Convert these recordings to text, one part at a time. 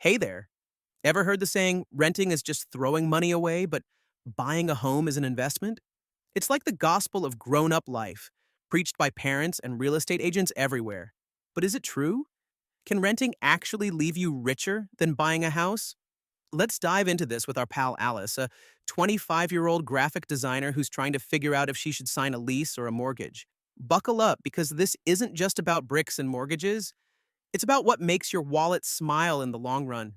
Hey there. Ever heard the saying, renting is just throwing money away, but buying a home is an investment? It's like the gospel of grown up life, preached by parents and real estate agents everywhere. But is it true? Can renting actually leave you richer than buying a house? Let's dive into this with our pal Alice, a 25-year-old graphic designer who's trying to figure out if she should sign a lease or a mortgage. Buckle up because this isn't just about bricks and mortgages, it's about what makes your wallet smile in the long run.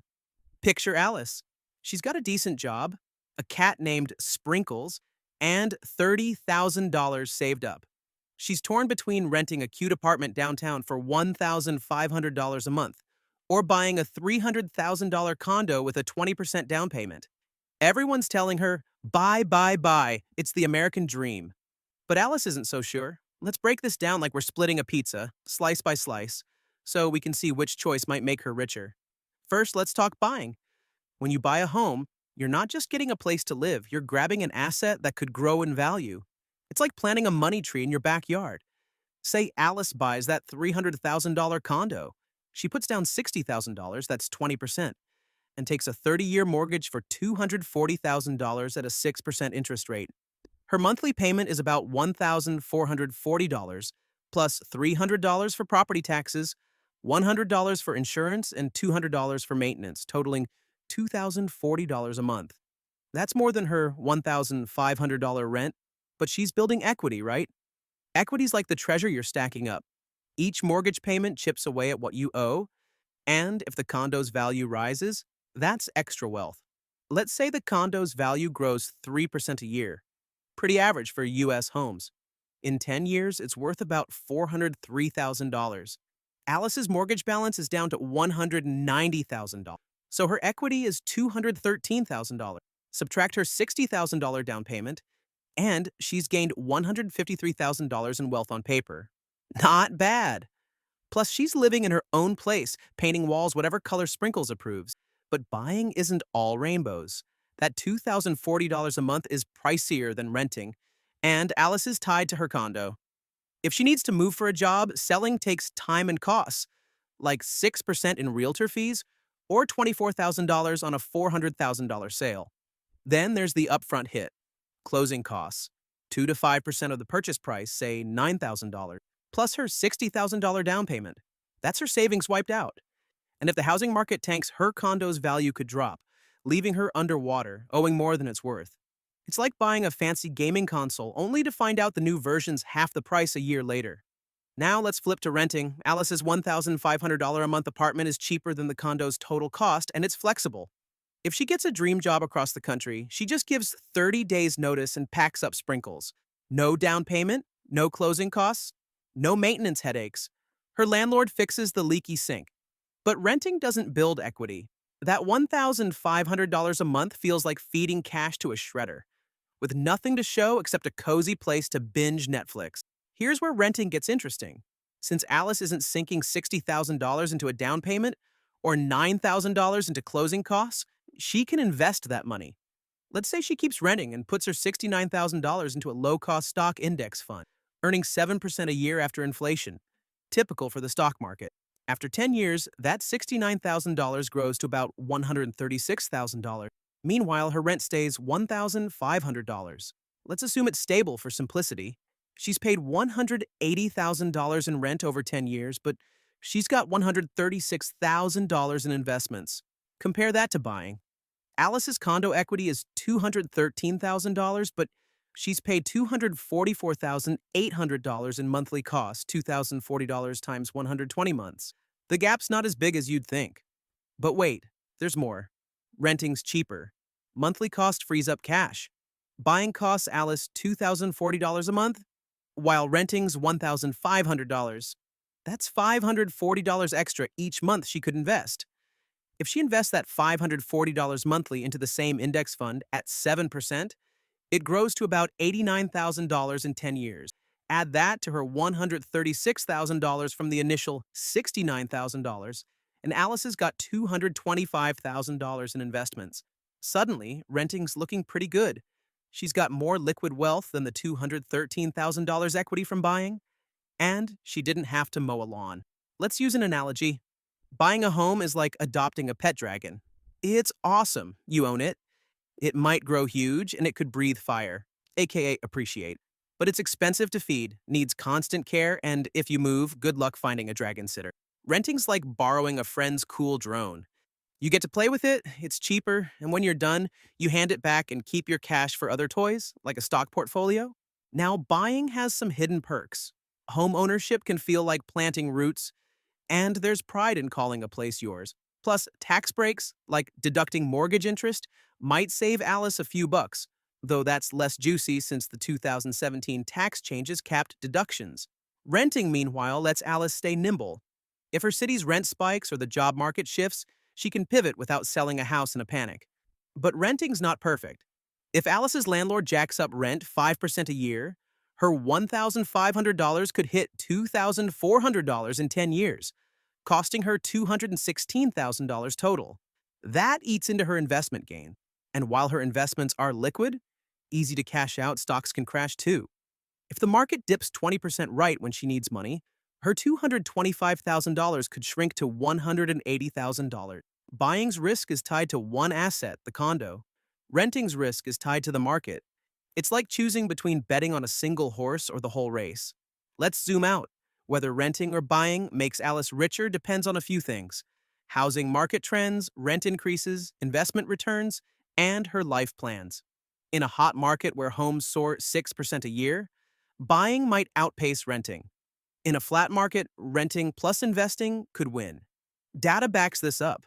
Picture Alice. She's got a decent job, a cat named Sprinkles, and $30,000 saved up. She's torn between renting a cute apartment downtown for $1,500 a month or buying a $300,000 condo with a 20% down payment. Everyone's telling her, buy, buy, buy. It's the American dream. But Alice isn't so sure. Let's break this down like we're splitting a pizza, slice by slice, so we can see which choice might make her richer. First, let's talk buying. When you buy a home, you're not just getting a place to live, you're grabbing an asset that could grow in value. It's like planting a money tree in your backyard. Say Alice buys that $300,000 condo. She puts down $60,000, that's 20%, and takes a 30-year mortgage for $240,000 at a 6% interest rate. Her monthly payment is about $1,440, plus $300 for property taxes, $100 for insurance, and $200 for maintenance, totaling $2,040 a month. That's more than her $1,500 rent, but she's building equity, right? Equity's like the treasure you're stacking up. Each mortgage payment chips away at what you owe, and if the condo's value rises, that's extra wealth. Let's say the condo's value grows 3% a year. Pretty average for U.S. homes. In 10 years, it's worth about $403,000. Alice's mortgage balance is down to $190,000. So her equity is $213,000. Subtract her $60,000 down payment, and she's gained $153,000 in wealth on paper. Not bad. Plus, she's living in her own place, painting walls whatever color Sprinkles approves. But buying isn't all rainbows. That $2,040 a month is pricier than renting, and Alice is tied to her condo. If she needs to move for a job, selling takes time and costs, like 6% in realtor fees or $24,000 on a $400,000 sale. Then there's the upfront hit, closing costs, 2 to 5% of the purchase price, say $9,000, plus her $60,000 down payment. That's her savings wiped out. And if the housing market tanks, her condo's value could drop, leaving her underwater, owing more than it's worth. It's like buying a fancy gaming console only to find out the new version's half the price a year later. Now let's flip to renting. Alice's $1,500 a month apartment is cheaper than the condo's total cost, and it's flexible. If she gets a dream job across the country, she just gives 30 days notice and packs up Sprinkles. No down payment, no closing costs, no maintenance headaches. Her landlord fixes the leaky sink. But renting doesn't build equity. That $1,500 a month feels like feeding cash to a shredder, with nothing to show except a cozy place to binge Netflix. Here's where renting gets interesting. Since Alice isn't sinking $60,000 into a down payment or $9,000 into closing costs, she can invest that money. Let's say she keeps renting and puts her $69,000 into a low-cost stock index fund, earning 7% a year after inflation, typical for the stock market. After 10 years, that $69,000 grows to about $136,000. Meanwhile, her rent stays $1,500. Let's assume it's stable for simplicity. She's paid $180,000 in rent over 10 years, but she's got $136,000 in investments. Compare that to buying. Alice's condo equity is $213,000, but she's paid $244,800 in monthly costs, $2,040 times 120 months. The gap's not as big as you'd think. But wait, there's more. Renting's cheaper. Monthly cost frees up cash. Buying costs Alice $2,040 a month, while renting's $1,500. That's $540 extra each month she could invest. If she invests that $540 monthly into the same index fund at 7%, it grows to about $89,000 in 10 years. Add that to her $136,000 from the initial $69,000, and Alice has got $225,000 in investments. Suddenly, renting's looking pretty good. She's got more liquid wealth than the $213,000 equity from buying, and she didn't have to mow a lawn. Let's use an analogy. Buying a home is like adopting a pet dragon. It's awesome. You own it. It might grow huge and it could breathe fire, aka appreciate. But it's expensive to feed, needs constant care, and if you move, good luck finding a dragon sitter. Renting's like borrowing a friend's cool drone. You get to play with it, it's cheaper, and when you're done, you hand it back and keep your cash for other toys, like a stock portfolio. Now, buying has some hidden perks. Home ownership can feel like planting roots, and there's pride in calling a place yours. Plus, tax breaks, like deducting mortgage interest, might save Alice a few bucks, though that's less juicy since the 2017 tax changes capped deductions. Renting, meanwhile, lets Alice stay nimble. If her city's rent spikes or the job market shifts, she can pivot without selling a house in a panic. But renting's not perfect. If Alice's landlord jacks up rent 5% a year, her $1,500 could hit $2,400 in 10 years, costing her $216,000 total. That eats into her investment gain. And while her investments are liquid, easy to cash out, stocks can crash too. If the market dips 20% right when she needs money, her $225,000 could shrink to $180,000. Buying's risk is tied to one asset, the condo. Renting's risk is tied to the market. It's like choosing between betting on a single horse or the whole race. Let's zoom out. Whether renting or buying makes Alice richer depends on a few things: housing market trends, rent increases, investment returns, and her life plans. In a hot market where homes soar 6% a year, buying might outpace renting. In a flat market, renting plus investing could win. Data backs this up.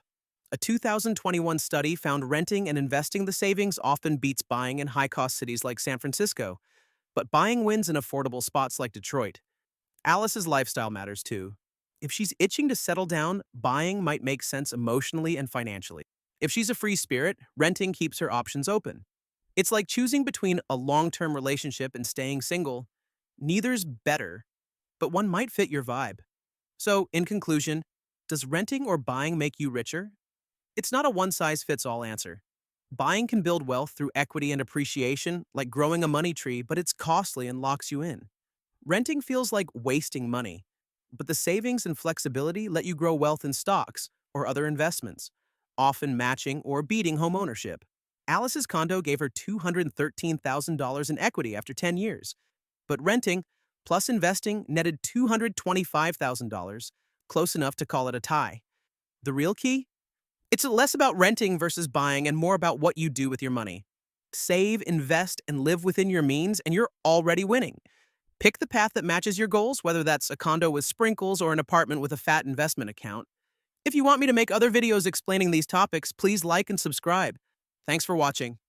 A 2021 study found renting and investing the savings often beats buying in high-cost cities like San Francisco, but buying wins in affordable spots like Detroit. Alice's lifestyle matters too. If she's itching to settle down, buying might make sense emotionally and financially. If she's a free spirit, renting keeps her options open. It's like choosing between a long-term relationship and staying single. Neither's better, but one might fit your vibe. So, in conclusion, does renting or buying make you richer? It's not a one-size-fits-all answer. Buying can build wealth through equity and appreciation, like growing a money tree, but it's costly and locks you in. Renting feels like wasting money, but the savings and flexibility let you grow wealth in stocks or other investments, often matching or beating homeownership. Alice's condo gave her $213,000 in equity after 10 years, but renting plus investing netted $225,000, close enough to call it a tie. The real key? It's less about renting versus buying and more about what you do with your money. Save, invest, and live within your means, and you're already winning. Pick the path that matches your goals, whether that's a condo with sprinkles or an apartment with a fat investment account. If you want me to make other videos explaining these topics, please like and subscribe. Thanks for watching.